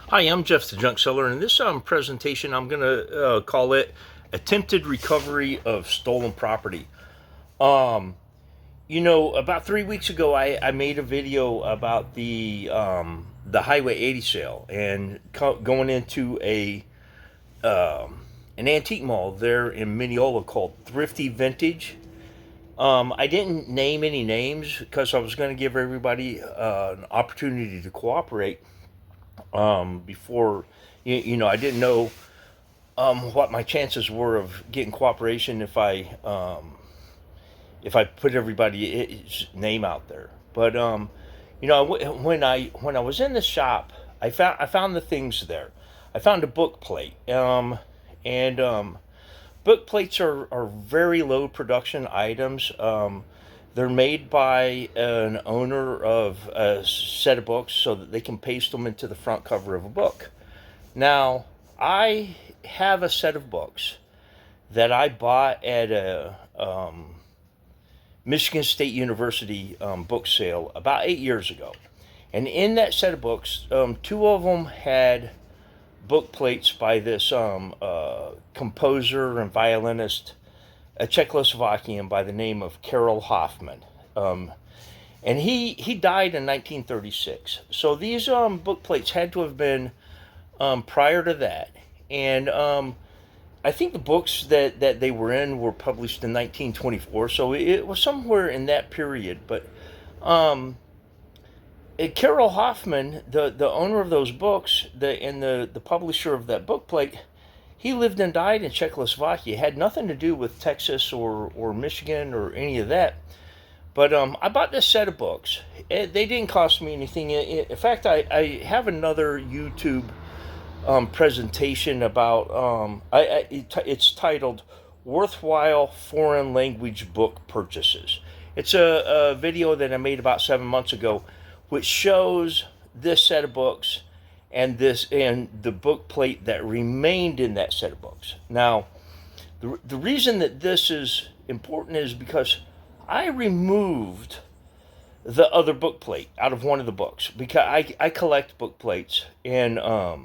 Hi, I'm Jeff the Junk Seller, and in this presentation I'm going to call it Attempted Recovery of Stolen Property. About 3 weeks ago I made a video about the Highway 80 sale and going into an antique mall there in Mineola called Thrifty Vintage. I didn't name any names because I was going to give everybody an opportunity to cooperate before I didn't know what my chances were of getting cooperation if I put everybody's name out there. But when I was in the shop, I found the things there. I found a book plate, and book plates are very low production items. They're made by an owner of a set of books so that they can paste them into the front cover of a book. Now, I have a set of books that I bought at a Michigan State University book sale about 8 years ago. And in that set of books, two of them had book plates by this composer and violinist, a Czechoslovakian by the name of Karel Hoffman. And he died in 1936. So these book plates had to have been prior to that. And I think the books that they were in were published in 1924. So it was somewhere in that period. But Karel Hoffman, the owner of those books, the publisher of that book plate, he lived and died in Czechoslovakia. It had nothing to do with Texas or Michigan or any of that. But I bought this set of books. They didn't cost me anything. In fact, I have another YouTube presentation about. It's titled "Worthwhile Foreign Language Book Purchases." It's a video that I made about 7 months ago, which shows this set of books and the book plate that remained in that set of books. Now, the reason that this is important is because I removed the other book plate out of one of the books because I collect book plates, and I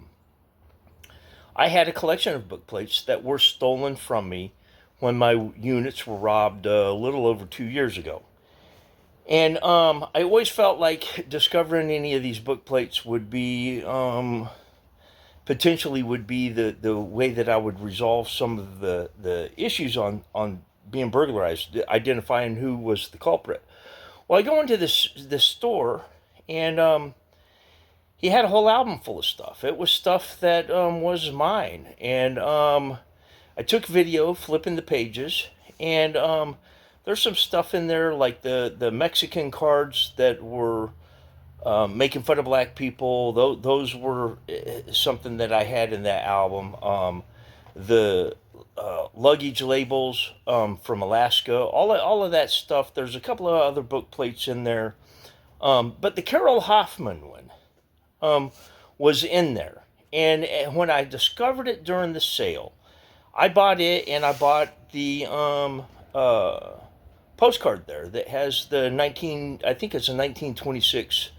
had a collection of book plates that were stolen from me when my units were robbed a little over 2 years ago. And I always felt like discovering any of these book plates would be potentially would be the way that I would resolve some of the issues on being burglarized, identifying who was the culprit. Well, I go into this store, and he had a whole album full of stuff. It was stuff that was mine, and I took video flipping the pages, and there's some stuff in there like the Mexican cards that were making fun of black people. Those were something that I had in that album. The luggage labels from Alaska, all of that stuff. There's a couple of other book plates in there, but the Karel Hoffman one was in there. And when I discovered it during the sale, I bought it, and I bought the postcard there that has I think it's a 1926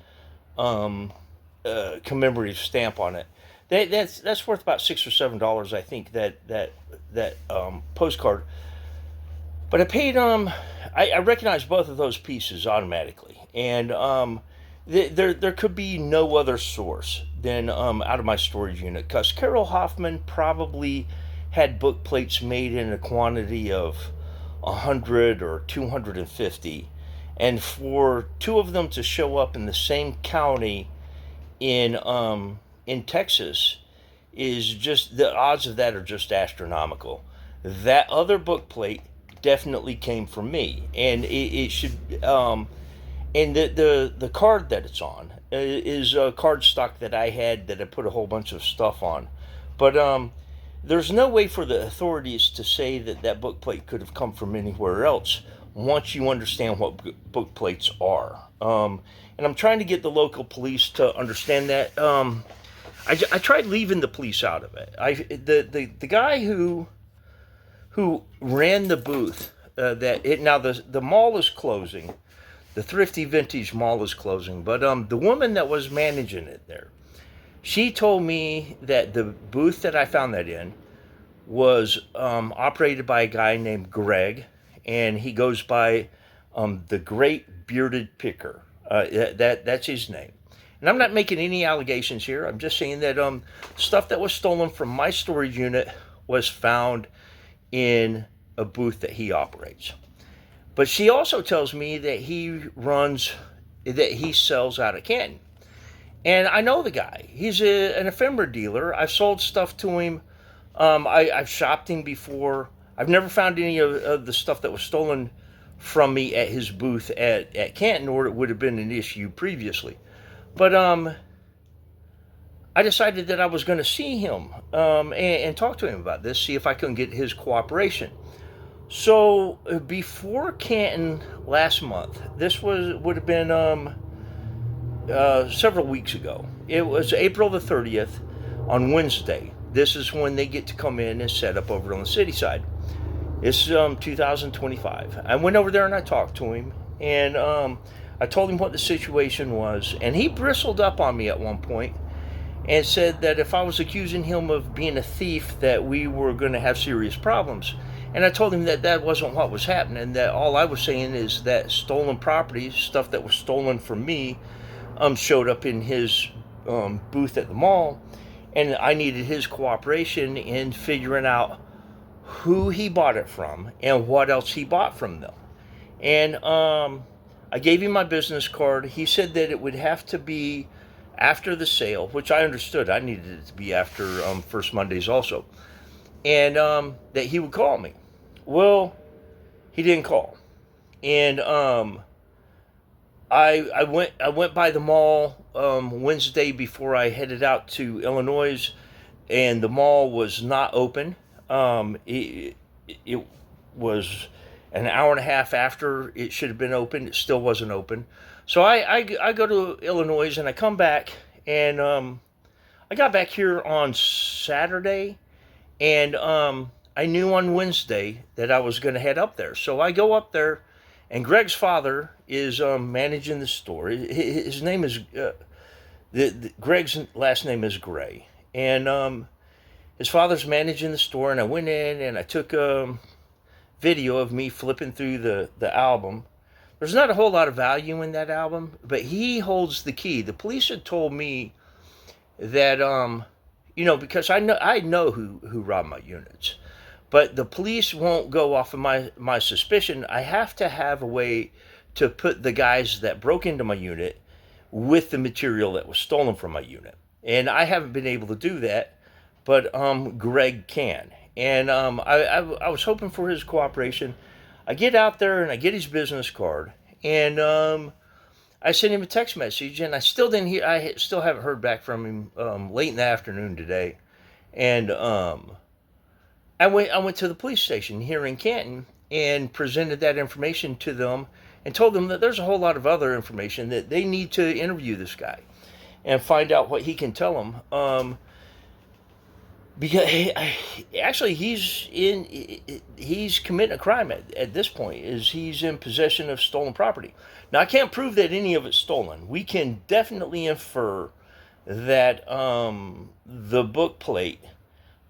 commemorative stamp on it. That's worth about $6 or $7, I think, that postcard. But I paid I recognized both of those pieces automatically, and there could be no other source than out of my storage unit, because Karel Hoffman probably had book plates made in a quantity of 100 or 250, and for two of them to show up in the same county in Texas is just, the odds of that are just astronomical. That other book plate definitely came from me, and it should and the card that it's on is a card stock that I had that I put a whole bunch of stuff on. But there's no way for the authorities to say that book plate could have come from anywhere else once you understand what book plates are. And I'm trying to get the local police to understand that. I tried leaving the police out of it. The guy who ran the booth, now the mall is closing. The Thrifty Vintage Mall is closing, but the woman that was managing it there, She told me that the booth that I found that in was operated by a guy named Greg, and he goes by the Great Bearded Picker. That's his name. And I'm not making any allegations here. I'm just saying that stuff that was stolen from my storage unit was found in a booth that he operates. But she also tells me that he sells out of Canton. And I know the guy. He's an ephemera dealer. I've sold stuff to him. I've shopped him before. I've never found any of the stuff that was stolen from me at his booth at Canton, or it would have been an issue previously. But I decided that I was going to see him and talk to him about this, see if I couldn't get his cooperation. So before Canton last month, this would have been several weeks ago. It was April the 30th on Wednesday. This is when they get to come in and set up over on the city side. It's 2025. I went over there and I talked to him, and I told him what the situation was, and he bristled up on me at one point and said that if I was accusing him of being a thief, that we were going to have serious problems. And I told him that that wasn't what was happening, that all I was saying is that stolen property, stuff that was stolen from me, showed up in his booth at the mall, and I needed his cooperation in figuring out who he bought it from and what else he bought from them. And I gave him my business card. He said that it would have to be after the sale, which I understood. I needed it to be after First Mondays also. And that he would call me. Well, he didn't call. And I went by the mall Wednesday before I headed out to Illinois, and the mall was not open. It was an hour and a half after it should have been open. It still wasn't open. So I go to Illinois, and I come back, and I got back here on Saturday, and I knew on Wednesday that I was going to head up there. So I go up there, and Greg's father is managing the store. His name is Greg's last name is Gray, and his father's managing the store. And I went in and I took a video of me flipping through the album. There's not a whole lot of value in that album, but he holds the key. The police had told me that because I know who robbed my units, but the police won't go off of my suspicion. I have to have a way to put the guys that broke into my unit with the material that was stolen from my unit, and I haven't been able to do that, but Greg can. And I was hoping for his cooperation. I get out there and I get his business card, and I sent him a text message, and I still didn't hear. I still haven't heard back from him late in the afternoon today, and I went to the police station here in Canton and presented that information to them and told them that there's a whole lot of other information that they need to interview this guy and find out what he can tell them. Because actually he's committing a crime at this point. Is he's in possession of stolen property. Now I can't prove that any of it's stolen. We can definitely infer that the book plate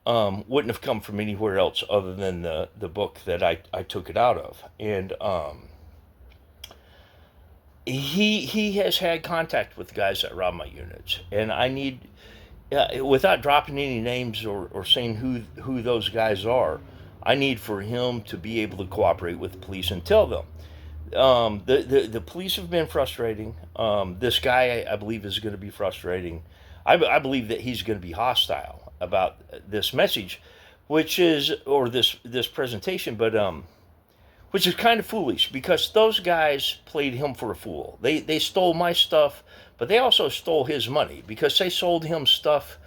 wouldn't have come from anywhere else other than the book that I took it out of. And he has had contact with guys that rob my units, and I need, without dropping any names or saying who those guys are, I need for him to be able to cooperate with the police and tell them. The police have been frustrating. This guy, I believe, is going to be frustrating. I believe that he's going to be hostile about this message, or this presentation, but which is kind of foolish, because those guys played him for a fool. They stole my stuff, but they also stole his money, because they sold him stuff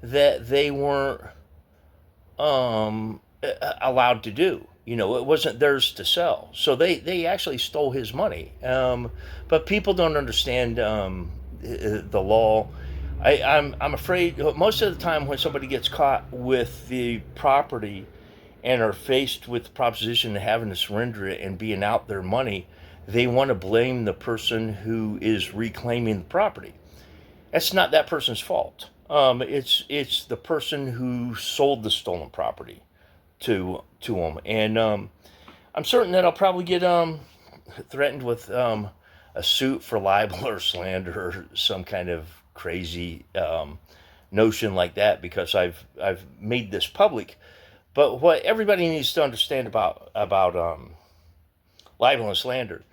that they weren't allowed to do. It wasn't theirs to sell. So they actually stole his money. But people don't understand the law. I'm afraid most of the time when somebody gets caught with the property and are faced with the proposition of having to surrender it and being out their money, they want to blame the person who is reclaiming the property. That's not that person's fault. It's the person who sold the stolen property to him, and I'm certain that I'll probably get threatened with a suit for libel or slander or some kind of crazy notion like that because I've made this public. But what everybody needs to understand about libel and slander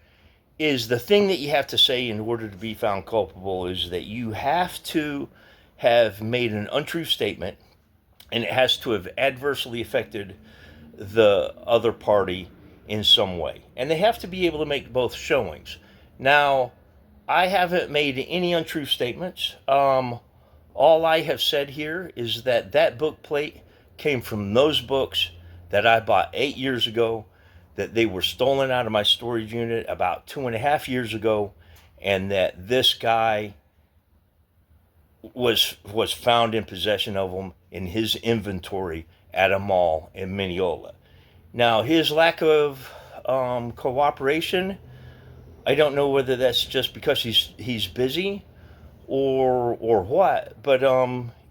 is the thing that you have to say in order to be found culpable is that you have to have made an untrue statement and it has to have adversely affected the other party in some way. And they have to be able to make both showings. Now, I haven't made any untrue statements. All I have said here is that that book plate came from those books that I bought 8 years ago, that they were stolen out of my storage unit about 2.5 years ago, and that this guy was found in possession of them in his inventory at a mall in Mineola. Now, his lack of cooperation, I don't know whether that's just because he's busy or what, but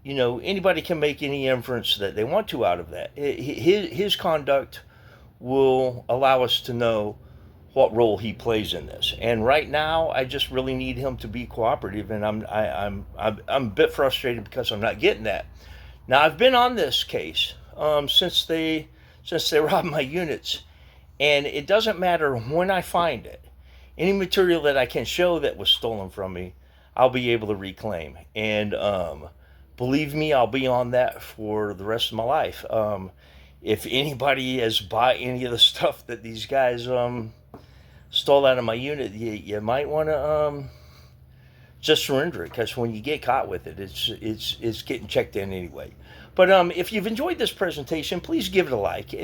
anybody can make any inference that they want to out of that. His conduct will allow us to know what role he plays in this. And right now, I just really need him to be cooperative, and I'm a bit frustrated because I'm not getting that. Now, I've been on this case since they robbed my units, and it doesn't matter when I find it. Any material that I can show that was stolen from me, I'll be able to reclaim. And believe me, I'll be on that for the rest of my life. If anybody has bought any of the stuff that these guys stole out of my unit, you might want to just surrender it, because when you get caught with it, it's getting checked in anyway. But if you've enjoyed this presentation, please give it a like.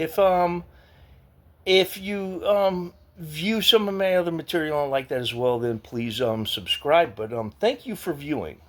If you view some of my other material like that as well, then please subscribe. But thank you for viewing.